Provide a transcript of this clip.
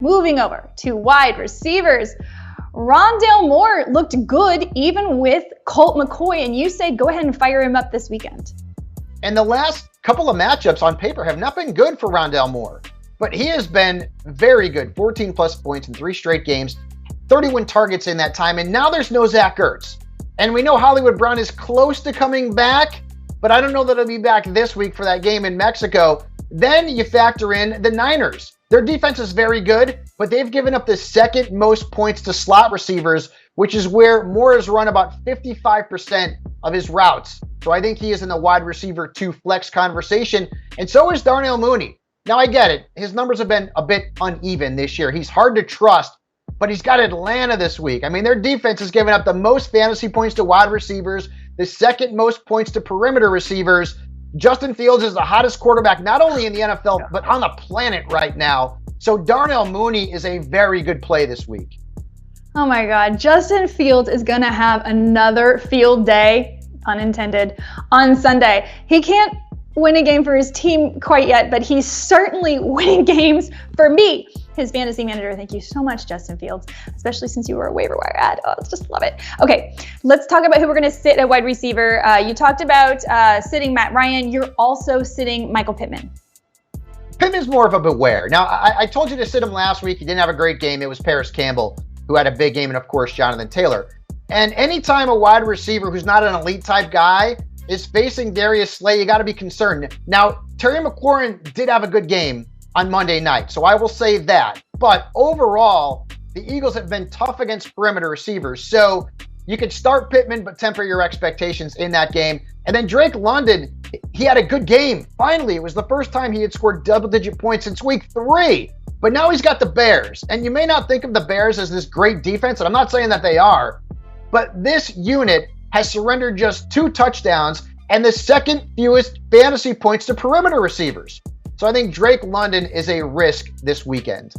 Moving over to wide receivers. Rondale Moore looked good even with Colt McCoy, and you say go ahead and fire him up this weekend. And the last couple of matchups on paper have not been good for Rondale Moore, but he has been very good. 14 plus points in 3 straight games, 31 targets in that time, and now there's no Zach Ertz. And we know Hollywood Brown is close to coming back, but I don't know that he'll be back this week for that game in Mexico. Then you factor in the Niners. Their defense is very good, but they've given up the second most points to slot receivers, which is where Moore has run about 55% of his routes. So I think he is in the wide receiver 2 flex conversation, and so is Darnell Mooney. Now I get it. His numbers have been a bit uneven this year. He's hard to trust, but he's got Atlanta this week. I mean, their defense has given up the most fantasy points to wide receivers, the second most points to perimeter receivers. Justin Fields is the hottest quarterback, not only in the NFL, but on the planet right now. So Darnell Mooney is a very good play this week. Oh my God, Justin Fields is going to have another field day, unintended, on Sunday. He can't win a game for his team quite yet, but he's certainly winning games for me, his fantasy manager. Thank you so much, Justin Fields, especially since you were a waiver wire ad. Oh, just love it. Okay, let's talk about who we're going to sit at wide receiver. You talked about sitting Matt Ryan. You're also sitting Michael Pittman. Pittman's more of a beware. Now, I told you to sit him last week. He didn't have a great game. It was Paris Campbell who had a big game, and of course, Jonathan Taylor. And anytime a wide receiver who's not an elite type guy is facing Darius Slay, you got to be concerned. Now, Terry McLaurin did have a good game on Monday night, so I will say that. But overall, the Eagles have been tough against perimeter receivers. So you could start Pittman, but temper your expectations in that game. And then Drake London, he had a good game. Finally, it was the first time he had scored double-digit points since week 3. But now he's got the Bears. And you may not think of the Bears as this great defense, and I'm not saying that they are, but this unit has surrendered just 2 touchdowns and the second fewest fantasy points to perimeter receivers. So I think Drake London is a risk this weekend.